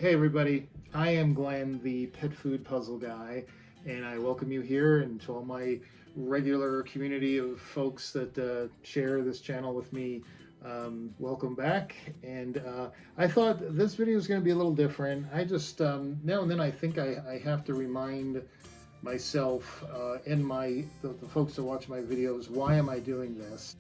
Hey everybody, I am Glenn, the pet food puzzle guy, and I welcome you here and to all my regular community of folks that share this channel with me. Welcome back, and I thought this video is going to be a little different. I just now and then I think I have to remind myself and the folks that watch my videos, why am I doing this?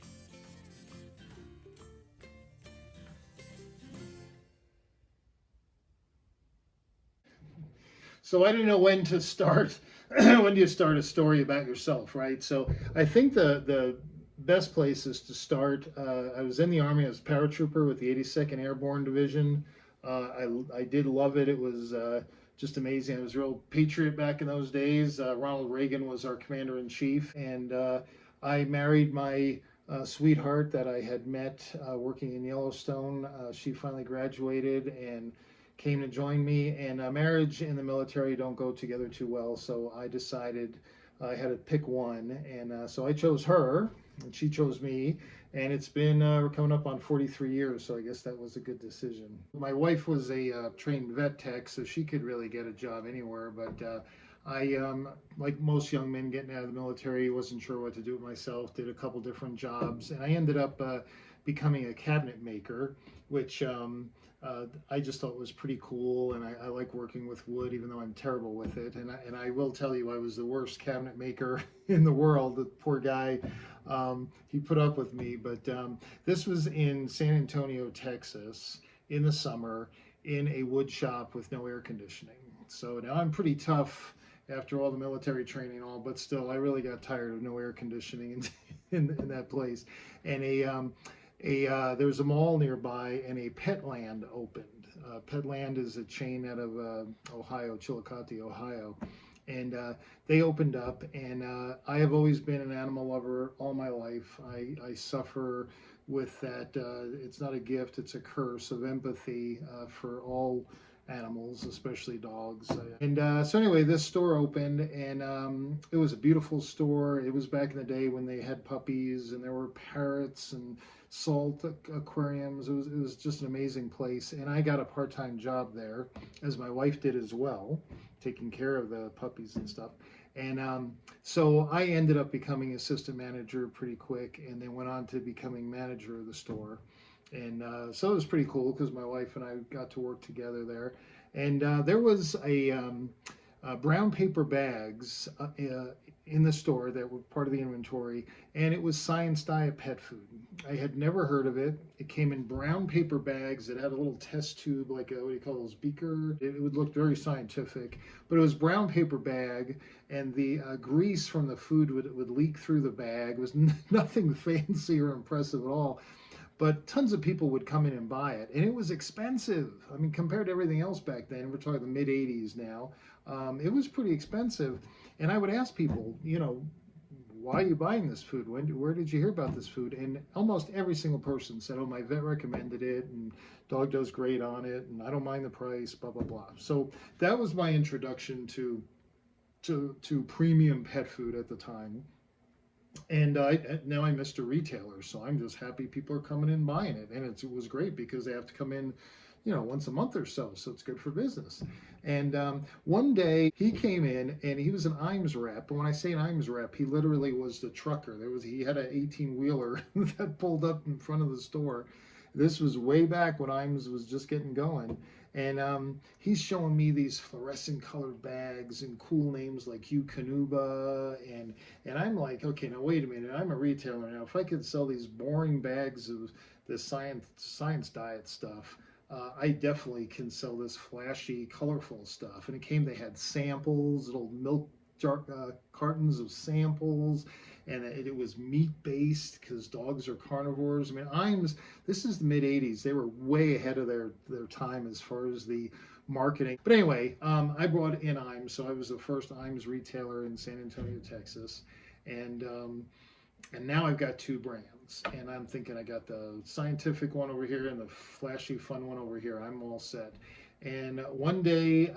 So I didn't know when to start. When do you start a story about yourself, right? So I think the best place is to start. I was in the Army. I was a paratrooper with the 82nd Airborne Division. I did love it. It was just amazing. I was a real patriot back in those days. Ronald Reagan was our commander in chief, and I married my sweetheart that I had met working in Yellowstone. She finally graduated and came to join me. And marriage and the military don't go together too well, so I decided I had to pick one, and so I chose her, and she chose me. And it's been we're coming up on 43 years, so I guess that was a good decision. My wife was a trained vet tech, so she could really get a job anywhere, but I, like most young men getting out of the military, wasn't sure what to do with myself, did a couple different jobs, and I ended up becoming a cabinet maker, which I just thought was pretty cool, and I like working with wood, even though I'm terrible with it. And I will tell you, I was the worst cabinet maker in the world. The poor guy, he put up with me. But this was in San Antonio, Texas, in the summer, in a wood shop with no air conditioning. So now I'm pretty tough after all the military training and all, but still, I really got tired of no air conditioning in that place. And there was a mall nearby, and a Petland opened. Petland is a chain out of Ohio, Chillicothe, Ohio, and they opened up. And I have always been an animal lover all my life. I suffer with that. It's not a gift; it's a curse of empathy for all animals, especially dogs. And so anyway, this store opened, and it was a beautiful store. It was back in the day when they had puppies, and there were parrots and salt aquariums. It was just an amazing place, and I got a part-time job there, as my wife did as well, taking care of the puppies and stuff. And so I ended up becoming assistant manager pretty quick, and then went on to becoming manager of the store. And so it was pretty cool because my wife and I got to work together there. And there was a brown paper bags in the store that were part of the inventory, and it was Science Diet pet food. I had never heard of it. It came in brown paper bags. It had a little test tube, like a, what do you call those, beaker? It would look very scientific, but it was brown paper bag, and the grease from the food would leak through the bag. It was nothing fancy or impressive at all, but tons of people would come in and buy it, and it was expensive. I mean, compared to everything else back then, we're talking the mid 80s now. It was pretty expensive, and I would ask people, why are you buying this food? Where did you hear about this food? And almost every single person said, oh, my vet recommended it, and dog does great on it, and I don't mind the price, blah blah blah. So that was my introduction to premium pet food at the time. And now I'm Mr. Retailer, so I'm just happy people are coming in buying it, and it was great because they have to come in, once a month or so it's good for business. And one day he came in, and he was an IMS rep. And when I say an IMS rep, he literally was the trucker. He had an 18 wheeler that pulled up in front of the store. This was way back when IMS was just getting going. And he's showing me these fluorescent colored bags and cool names like Hugh Canuba, and I'm like, okay, now wait a minute. I'm a retailer now. If I could sell these boring bags of this science diet stuff, I definitely can sell this flashy, colorful stuff. And they had samples, little milk jar, cartons of samples, and it was meat based because dogs are carnivores. I mean, this is the mid 80s. They were way ahead of their time as far as the marketing. But anyway, I brought in IMS, so I was the first IMS retailer in San Antonio, Texas. And now I've got two brands, and I'm thinking I got the scientific one over here and the flashy fun one over here. I'm all set. And one day,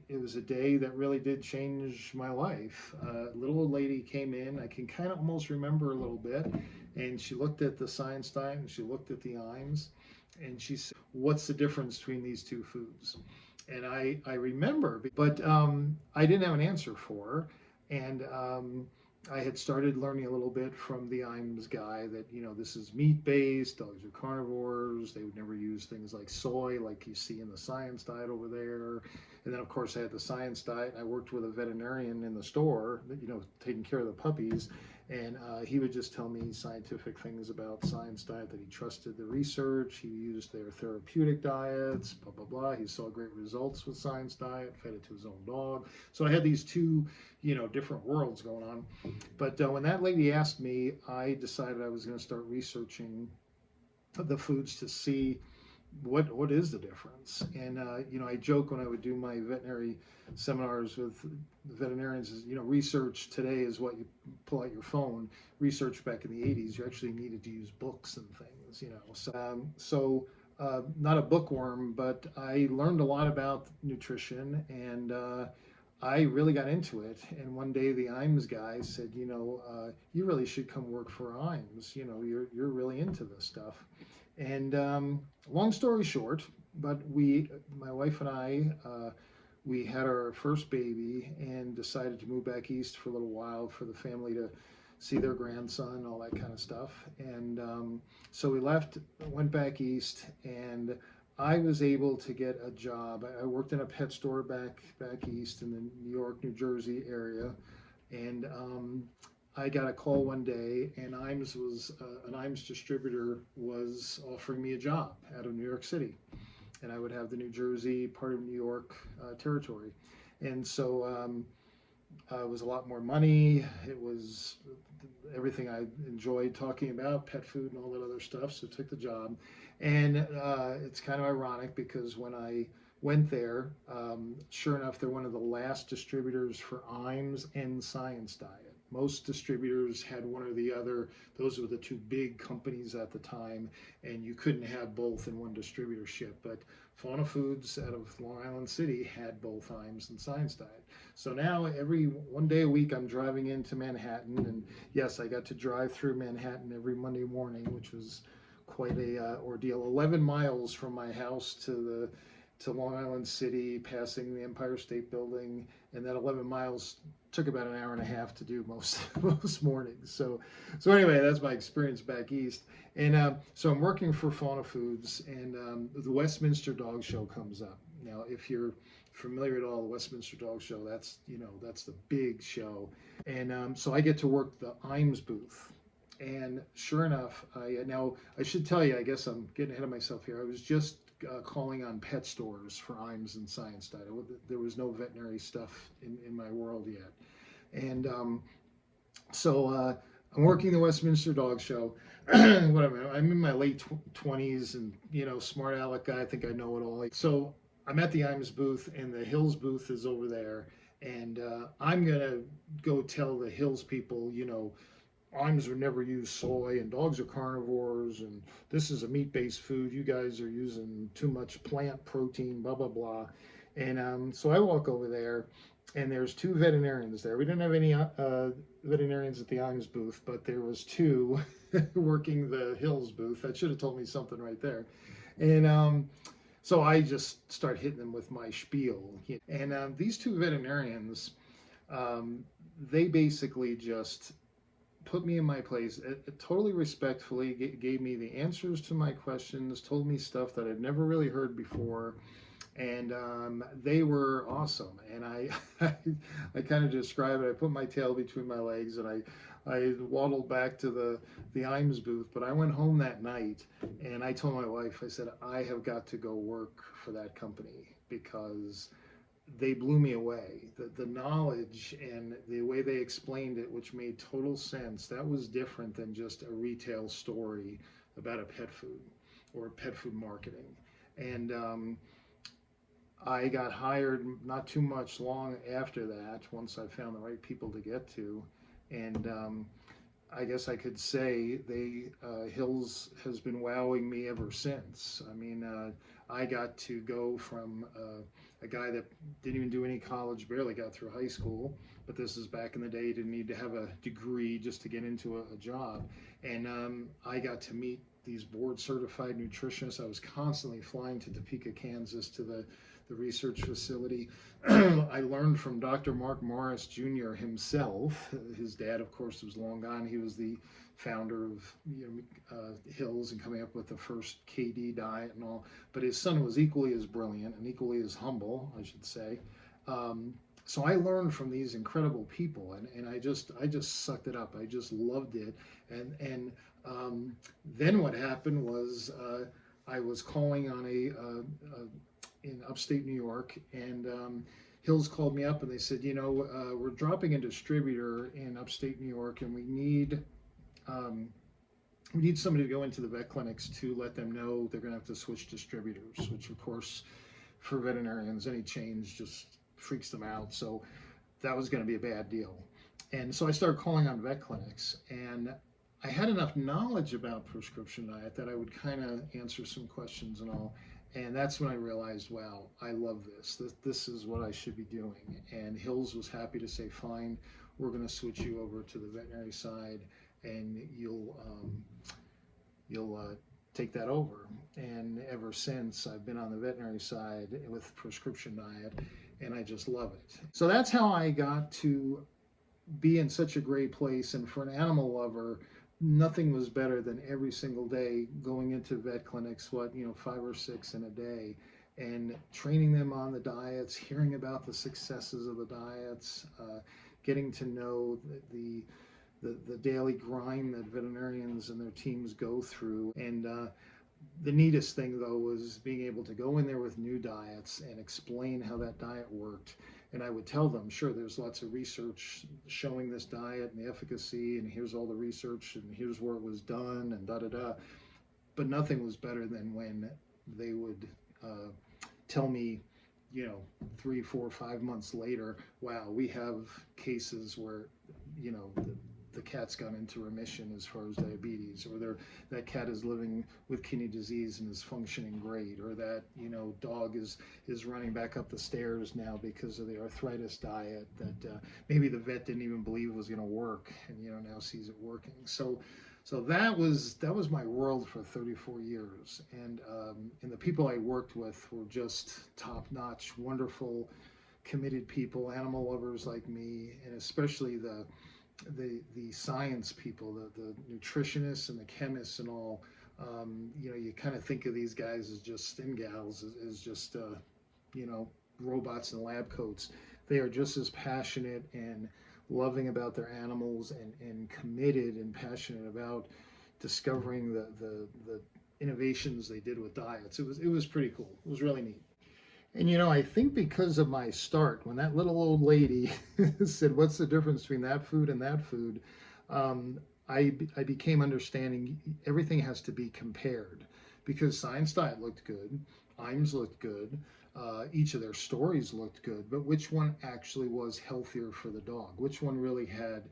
it was a day that really did change my life. A little old lady came in. I can kind of almost remember a little bit. And she looked at the Science Diet, and she looked at the IMS, and she said, what's the difference between these two foods? And I remember, but I didn't have an answer for her. And I had started learning a little bit from the IMS guy that, this is meat based, dogs are carnivores, they would never use things like soy, like you see in the science diet over there. And then, of course, I had the science diet. I worked with a veterinarian in the store, taking care of the puppies. And he would just tell me scientific things about science diet, that he trusted the research. He used their therapeutic diets, blah, blah, blah. He saw great results with science diet, fed it to his own dog. So I had these two, different worlds going on. But when that lady asked me, I decided I was going to start researching the foods to see what is the difference. And I joke when I would do my veterinary seminars with veterinarians is, research today is what you pull out your phone. Research back in the 80s, you actually needed to use books and things. So not a bookworm, but I learned a lot about nutrition, and I really got into it. And one day the IMS guy said, you really should come work for IMS. You're really into this stuff. And long story short, but my wife and I, we had our first baby and decided to move back east for a little while for the family to see their grandson, all that kind of stuff. And so we left, went back east, and I was able to get a job. I worked in a pet store back east in the New York, New Jersey area, and I got a call one day, and an IMS distributor was offering me a job out of New York City, and I would have the New Jersey part of New York territory, and so it was a lot more money. It was everything I enjoyed talking about, pet food and all that other stuff. So I took the job, and it's kind of ironic because when I went there, sure enough, they're one of the last distributors for IMS and Science Diet. Most distributors had one or the other. Those were the two big companies at the time, and you couldn't have both in one distributorship. But Fauna Foods out of Long Island City had both IMS and Science Diet. So now every one day a week I'm driving into Manhattan, and yes, I got to drive through Manhattan every Monday morning, which was quite a ordeal. 11 miles from my house to Long Island City, passing the Empire State Building, and that 11 miles took about an hour and a half to do most most mornings. So anyway, that's my experience back east. And so I'm working for Fauna Foods, and the Westminster Dog Show comes up. Now, if you're familiar at all, the Westminster Dog Show, that's the big show. And so I get to work the IMS booth. And sure enough, now I should tell you, I guess I'm getting ahead of myself here. I was just calling on pet stores for IMS and Science Diet. There was no veterinary stuff in my world yet. And so I'm working the Westminster Dog Show. Whatever. I'm in my late 20s, and smart aleck guy. I think I know it all. So I'm at the IMS booth, and the Hills booth is over there, and I'm gonna go tell the Hills people, IMS would never use soy, and dogs are carnivores, and this is a meat-based food. You guys are using too much plant protein, blah blah blah. And so I walk over there, and there's two veterinarians there. We didn't have any veterinarians at the IMS booth, but there was two working the Hills booth. That should have told me something right there. And so I just start hitting them with my spiel. And these two veterinarians, they basically just put me in my place. It totally respectfully gave me the answers to my questions, told me stuff that I'd never really heard before, and they were awesome. And I kind of describe it. I put my tail between my legs, and I waddled back to the IMS booth. But I went home that night, and I told my wife, I said, I have got to go work for that company because they blew me away. The knowledge and the way they explained it, which made total sense, that was different than just a retail story about a pet food or pet food marketing. And I got hired not too much long after that, once I found the right people to get to. And I guess I could say Hills has been wowing me ever since. I mean, I got to go from a guy that didn't even do any college, barely got through high school, but this is back in the day, didn't need to have a degree just to get into a job. And I got to meet these board certified nutritionists. I was constantly flying to Topeka, Kansas to the research facility. I learned from Dr. Mark Morris Jr. himself. His dad, of course, was long gone. He was the founder of Hills and coming up with the first KD diet and all. But his son was equally as brilliant and equally as humble, I should say. So I learned from these incredible people, and I just sucked it up. I just loved it, and then what happened was I was calling on in upstate New York, and Hills called me up and they said, we're dropping a distributor in upstate New York, and um, we need somebody to go into the vet clinics to let them know they're going to have to switch distributors, which of course for veterinarians, any change just freaks them out. So that was going to be a bad deal. And so I started calling on vet clinics, and I had enough knowledge about prescription diet that I would kind of answer some questions and all. And that's when I realized, wow, I love this. This is what I should be doing. And Hills was happy to say, fine, we're going to switch you over to the veterinary side, and you'll take that over. And ever since, I've been on the veterinary side with prescription diet, and I just love it. So that's how I got to be in such a great place. And for an animal lover, nothing was better than every single day going into vet clinics, 5 or 6 in a day, and training them on the diets, hearing about the successes of the diets, getting to know the daily grind that veterinarians and their teams go through. And the neatest thing, though, was being able to go in there with new diets and explain how that diet worked. And I would tell them, sure, there's lots of research showing this diet and the efficacy, and here's all the research, and here's where it was done, and da-da-da. But nothing was better than when they would tell me, 3, 4, 5 months later, wow, we have cases where, the cat's gone into remission as far as diabetes, or that cat is living with kidney disease and is functioning great, or that dog is running back up the stairs now because of the arthritis diet that maybe the vet didn't even believe was going to work, and now sees it working. So that was my world for 34 years, and the people I worked with were just top-notch, wonderful, committed people, animal lovers like me, and especially the science people, the nutritionists and the chemists and all. You kind of think of these guys as just, and gals, as just robots in lab coats. They are just as passionate and loving about their animals, and committed and passionate about discovering the innovations they did with diets. It was pretty cool. It was really neat. And I think because of my start, when that little old lady said, "What's the difference between that food and that food?" I became understanding everything has to be compared, because Science Diet looked good, IMS looked good, each of their stories looked good, but which one actually was healthier for the dog? Which one really had,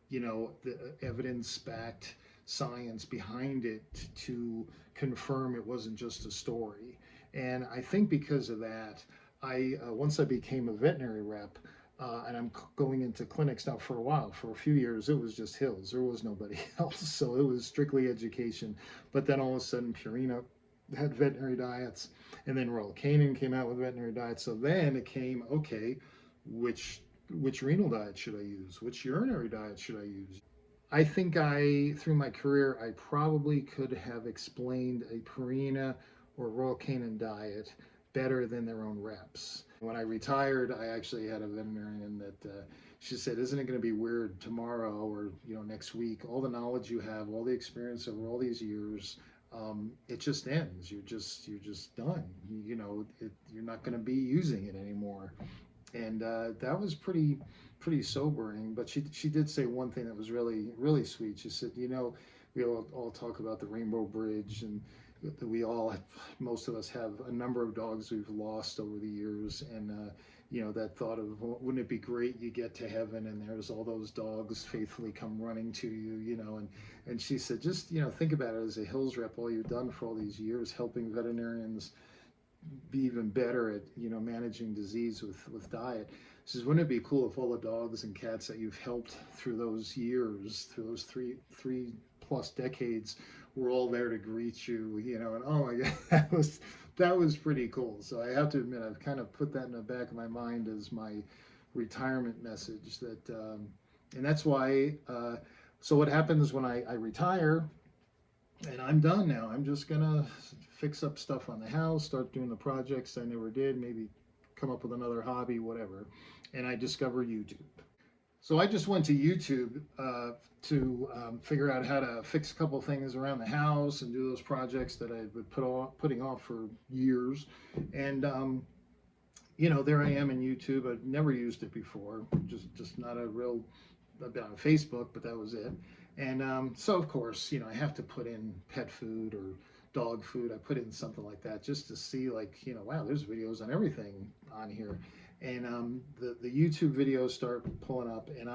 the evidence-backed science behind it to confirm it wasn't just a story? And I think because of that, once I became a veterinary rep, and I'm going into clinics now for a while, for a few years, it was just Hills. There was nobody else. So it was strictly education. But then all of a sudden, Purina had veterinary diets, and then Royal Canin came out with veterinary diets. So then it came, okay, which renal diet should I use? Which urinary diet should I use? I think through my career, I probably could have explained a Purina or Royal Canin diet better than their own reps. When I retired, I actually had a veterinarian that she said, "Isn't it going to be weird tomorrow or next week? All the knowledge you have, all the experience over all these years, it just ends. You're just done. You're not going to be using it anymore." And that was pretty sobering. But she did say one thing that was really, really sweet. She said, we all talk about the Rainbow Bridge, and most of us have a number of dogs we've lost over the years, and that thought of, well, wouldn't it be great you get to heaven and there's all those dogs faithfully come running to you, and she said, just think about it as a Hills rep, all you've done for all these years helping veterinarians be even better at managing disease with diet. She says, wouldn't it be cool if all the dogs and cats that you've helped through those years, through those three plus decades, were all there to greet you, and oh my God, that was pretty cool. So I have to admit, I've kind of put that in the back of my mind as my retirement message. And that's why. So what happens when I retire and I'm done now? I'm just gonna fix up stuff on the house, start doing the projects I never did, maybe come up with another hobby, whatever. And I discover YouTube. So I just went to YouTube to figure out how to fix a couple things around the house and do those projects that I've been putting off for years. And there I am in YouTube. I've never used it before, just not a real. I've been on Facebook, but that was it. And so of course, I have to put in pet food or dog food. I put in something like that just to see, like, wow, there's videos on everything on here. And the YouTube videos start pulling up, and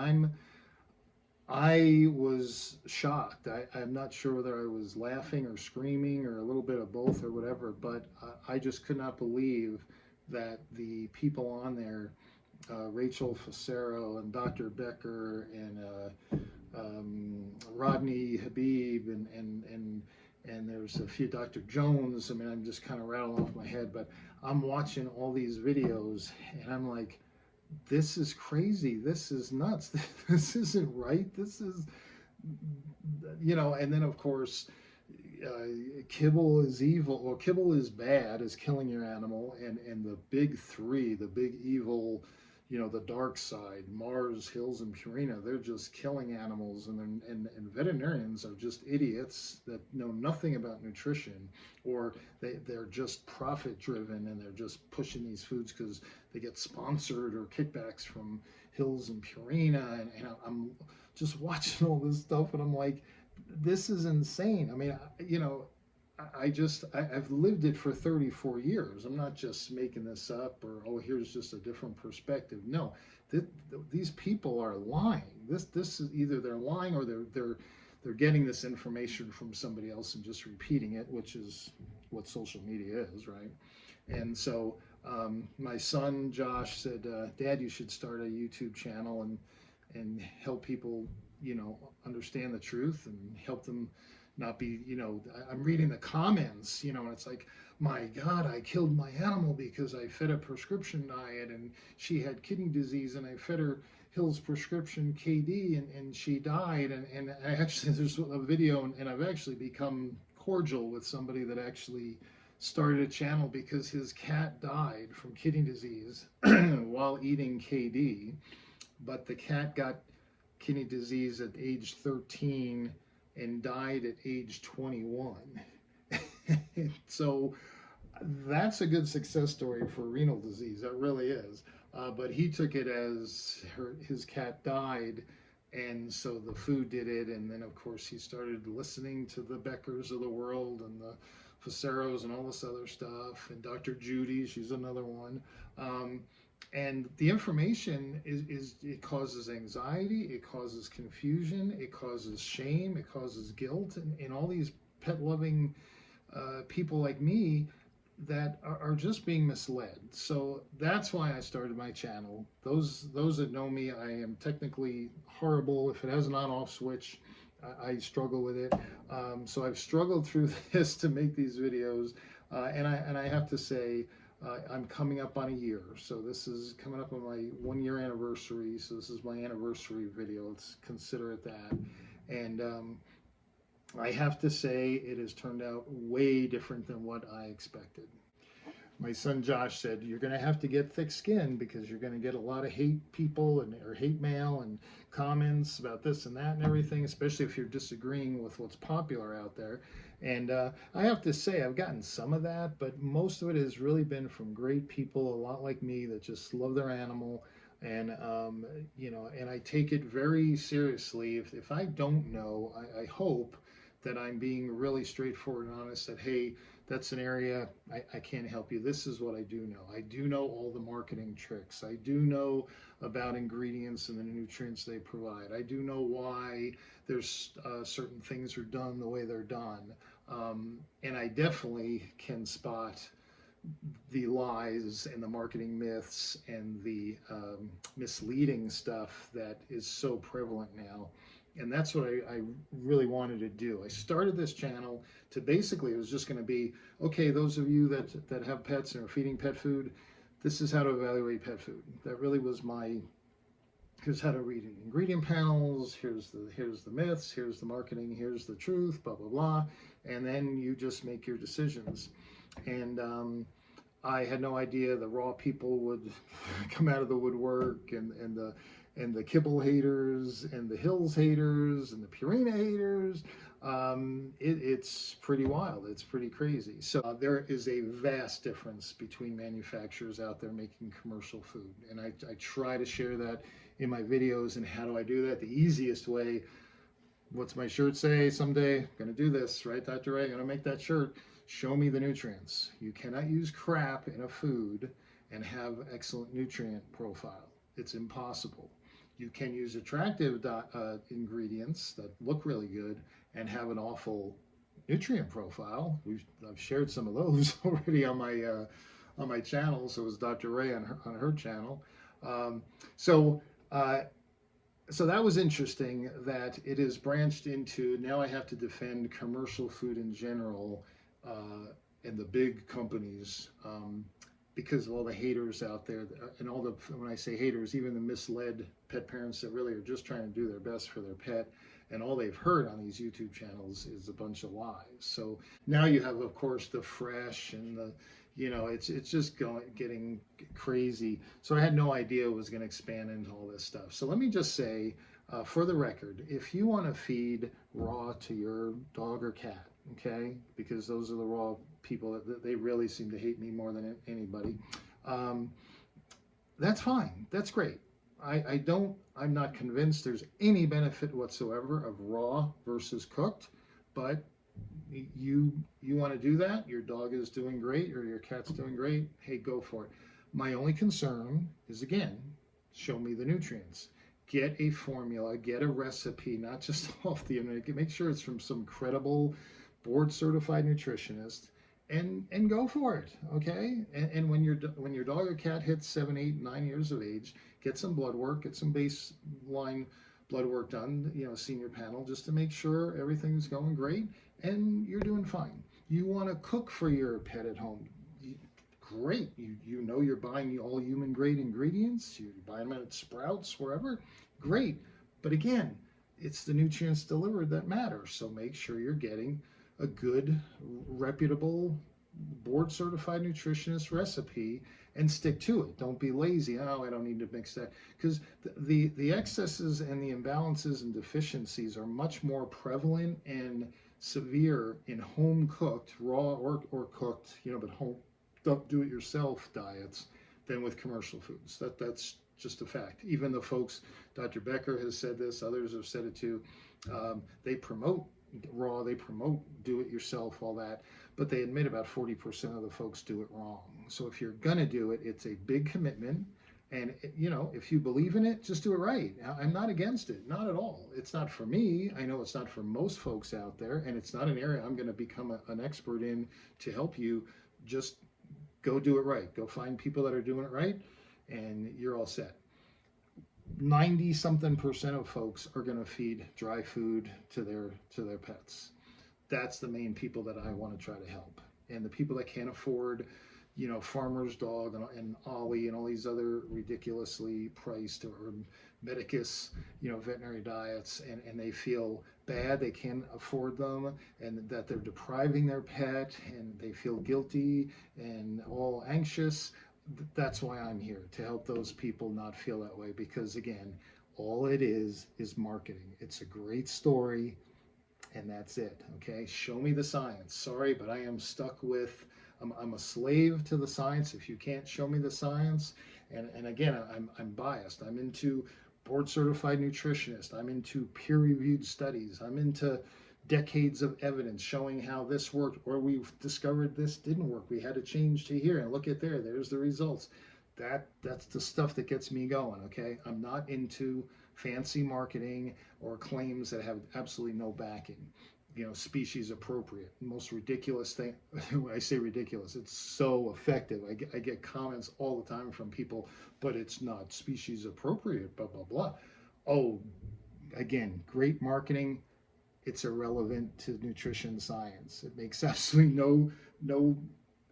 I was shocked. I'm not sure whether I was laughing or screaming or a little bit of both or whatever, but I just could not believe that the people on there, Rachel Facero and Dr. Becker and Rodney Habib and there's a few Dr. Jones. I mean, I'm just kind of rattling off my head, but I'm watching all these videos and I'm like, this is crazy. This is nuts. This isn't right. This is, and then of course, kibble is evil, or kibble is bad, is killing your animal, and the big three, the big evil, the dark side, Mars, Hills, and Purina, they're just killing animals, and veterinarians are just idiots that know nothing about nutrition, or they're just profit driven and they're just pushing these foods because they get sponsored or kickbacks from Hills and Purina, and I'm just watching all this stuff and I'm like, this is insane. I mean, I've lived it for 34 years. I'm not just making this up, or, oh, here's just a different perspective. No, these people are lying. This is either they're lying or they're getting this information from somebody else and just repeating it, which is what social media is, right? And so my son Josh said, Dad, you should start a YouTube channel and help people, understand the truth and help them not be, I'm reading the comments, and it's like, my God, I killed my animal because I fed a prescription diet and she had kidney disease, and I fed her Hill's prescription KD and she died. And I actually, there's a video, and I've actually become cordial with somebody that actually started a channel because his cat died from kidney disease while eating KD, but the cat got kidney disease at age 13 and died at age 21. So that's a good success story for renal disease. That really is. But he took it as his cat died, and so the food did it. And then, of course, he started listening to the Beckers of the world and the Faceros and all this other stuff. And Dr. Judy, she's another one. And the information it causes anxiety, it causes confusion, it causes shame, it causes guilt, and all these pet loving people like me that are just being misled. So that's why I started my channel. Those that know me, I am technically horrible. If it has an on-off switch, I struggle with it. So I've struggled through this to make these videos, and I have to say, I'm coming up on a year. So this is coming up on my 1-year anniversary. So this is my anniversary video. Let's consider it that. And I have to say, it has turned out way different than what I expected. My son Josh said, you're going to have to get thick skin because you're going to get a lot of hate people or hate mail and comments about this and that and everything, especially if you're disagreeing with what's popular out there. And I have to say, I've gotten some of that, but most of it has really been from great people, a lot like me, that just love their animal. And, and I take it very seriously. If I don't know, I hope that I'm being really straightforward and honest, that, hey, that's an area I can't help you. This is what I do know. I do know all the marketing tricks. I do know about ingredients and the nutrients they provide. I do know why there's certain things are done the way they're done. And I definitely can spot the lies and the marketing myths and the misleading stuff that is so prevalent now. And that's what I really wanted to do. I started this channel to basically, it was just going to be, okay, those of you that have pets and are feeding pet food, this is how to evaluate pet food. That really was my, here's how to read ingredient panels, here's the myths, here's the marketing, here's the truth, blah, blah, blah. And then you just make your decisions. And I had no idea the raw people would come out of the woodwork, and the kibble haters and the hills haters and the Purina haters. It's pretty wild. It's pretty crazy. So there is a vast difference between manufacturers out there making commercial food, and I try to share that in my videos. And how do I do that? The easiest way. What's my shirt say someday? I'm gonna do this, right, Dr. Ray? I'm gonna make that shirt. Show me the nutrients. You cannot use crap in a food and have excellent nutrient profile. It's impossible. You can use attractive ingredients that look really good and have an awful nutrient profile. I've shared some of those already on my channel. So is Dr. Ray on her channel. Um, so uh, so that was interesting that it is branched into, now I have to defend commercial food in general, and the big companies, because of all the haters out there, and all the, when I say haters, even the misled pet parents that really are just trying to do their best for their pet, and all they've heard on these YouTube channels is a bunch of lies. So now you have, of course, the fresh and the, it's just getting crazy. So I had no idea it was going to expand into all this stuff. So let me just say, for the record, if you want to feed raw to your dog or cat, okay, because those are the raw people that they really seem to hate me more than anybody, that's fine. That's great. I'm not convinced there's any benefit whatsoever of raw versus cooked, but you want to do that, your dog is doing great or your cat's doing great, hey, go for it. My only concern is, again, show me the nutrients. Get a formula, get a recipe, not just off the internet. Make sure it's from some credible board certified nutritionist, and go for it, okay? And when your dog or cat hits 7, 8, 9 years of age, get some blood work, get some baseline blood work done, senior panel, just to make sure everything's going great and you're doing fine. You want to cook for your pet at home, great. You know you're buying all human grade ingredients, you're buying them at Sprouts, wherever, great. But again, it's the nutrients delivered that matter. So make sure you're getting a good, reputable, board certified nutritionist recipe and stick to it. Don't be lazy. Oh, I don't need to mix that. Because the excesses and the imbalances and deficiencies are much more prevalent and severe in home cooked, raw or cooked, but home, don't do it yourself diets than with commercial foods. That's just a fact. Even the folks, Dr. Becker has said this, others have said it too. They promote raw, they promote do it yourself, all that, but they admit about 40% of the folks do it wrong. So if you're gonna do it, it's a big commitment. And if you believe in it, just do it right. I'm not against it, not at all. It's not for me. I know it's not for most folks out there, and it's not an area I'm going to become an expert in to help you. Just go do it right. Go find people that are doing it right, and you're all set. 90 something percent of folks are going to feed dry food to their pets. That's the main people that I want to try to help. And the people that can't afford, Farmer's Dog and Ollie and all these other ridiculously priced or Medicus, veterinary diets, and they feel bad, they can't afford them, and that they're depriving their pet, and they feel guilty and all anxious. That's why I'm here, to help those people not feel that way, because again, all it is marketing. It's a great story, and that's it. Okay, show me the science. Sorry, but I am stuck with, I'm a slave to the science. If you can't show me the science, and again, I'm biased. I'm into board certified nutritionist. I'm into peer reviewed studies. I'm into decades of evidence showing how this worked, or we've discovered this didn't work. We had to change to here, and look at there's the results. That's the stuff that gets me going. Okay, I'm not into fancy marketing or claims that have absolutely no backing. Species appropriate, most ridiculous thing. When I say ridiculous, it's so effective. I get comments all the time from people, but it's not species appropriate, blah blah blah. Oh, Again, great marketing. It's irrelevant to nutrition science. It makes absolutely no.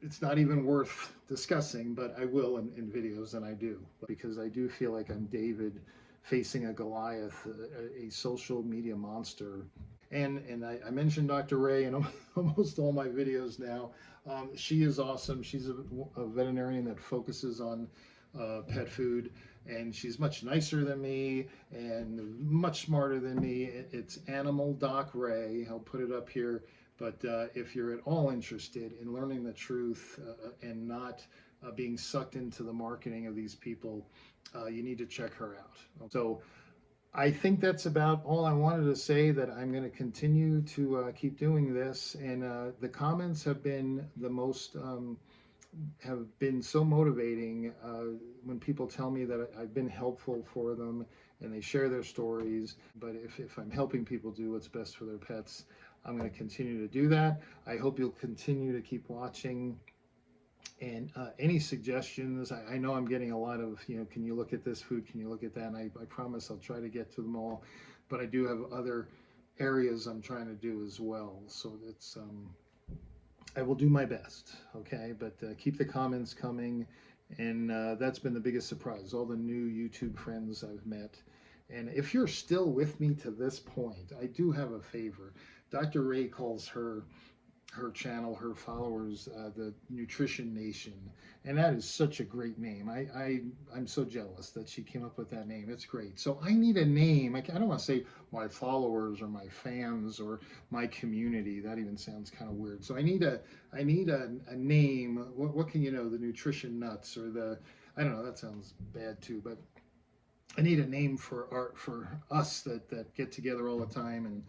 It's not even worth discussing, but I will in videos, and I do, because I do feel like I'm David facing a Goliath, a social media monster. And I mentioned Dr. Ray in almost all my videos now. She is awesome. She's a veterinarian that focuses on pet food, and she's much nicer than me and much smarter than me. It's Animal Doc Ray. I'll put it up here. But if you're at all interested in learning the truth and not being sucked into the marketing of these people, you need to check her out. So I think that's about all I wanted to say, that I'm going to continue to keep doing this. And the comments have been the most, have been so motivating when people tell me that I've been helpful for them and they share their stories. But if I'm helping people do what's best for their pets, I'm going to continue to do that. I hope you'll continue to keep watching. And any suggestions, I know I'm getting a lot of, can you look at this food? Can you look at that? And I promise I'll try to get to them all. But I do have other areas I'm trying to do as well. So it's, I will do my best, okay? But keep the comments coming. And that's been the biggest surprise, all the new YouTube friends I've met. And if you're still with me to this point, I do have a favor. Dr. Ray calls her channel, her followers, the Nutrition Nation, and that is such a great name. I'm so jealous that she came up with that name. It's great. So I need a name. I don't want to say my followers or my fans or my community. That even sounds kind of weird. So I need a name. What can the Nutrition Nuts, or the, I don't know. That sounds bad too, but I need a name for us that get together all the time and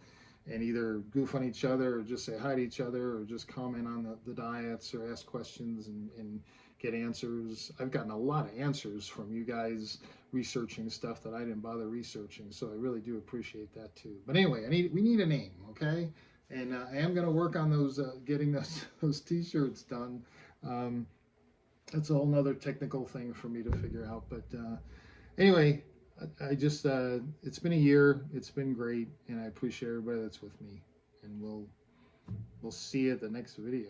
either goof on each other or just say hi to each other or just comment on the diets or ask questions and get answers. I've gotten a lot of answers from you guys researching stuff that I didn't bother researching, so I really do appreciate that too. But anyway, we need a name, okay? And I am going to work on those, getting those t-shirts done. That's a whole nother technical thing for me to figure out. But anyway, I just, it's been a year. It's been great, and I appreciate everybody that's with me. And we'll see you at the next video.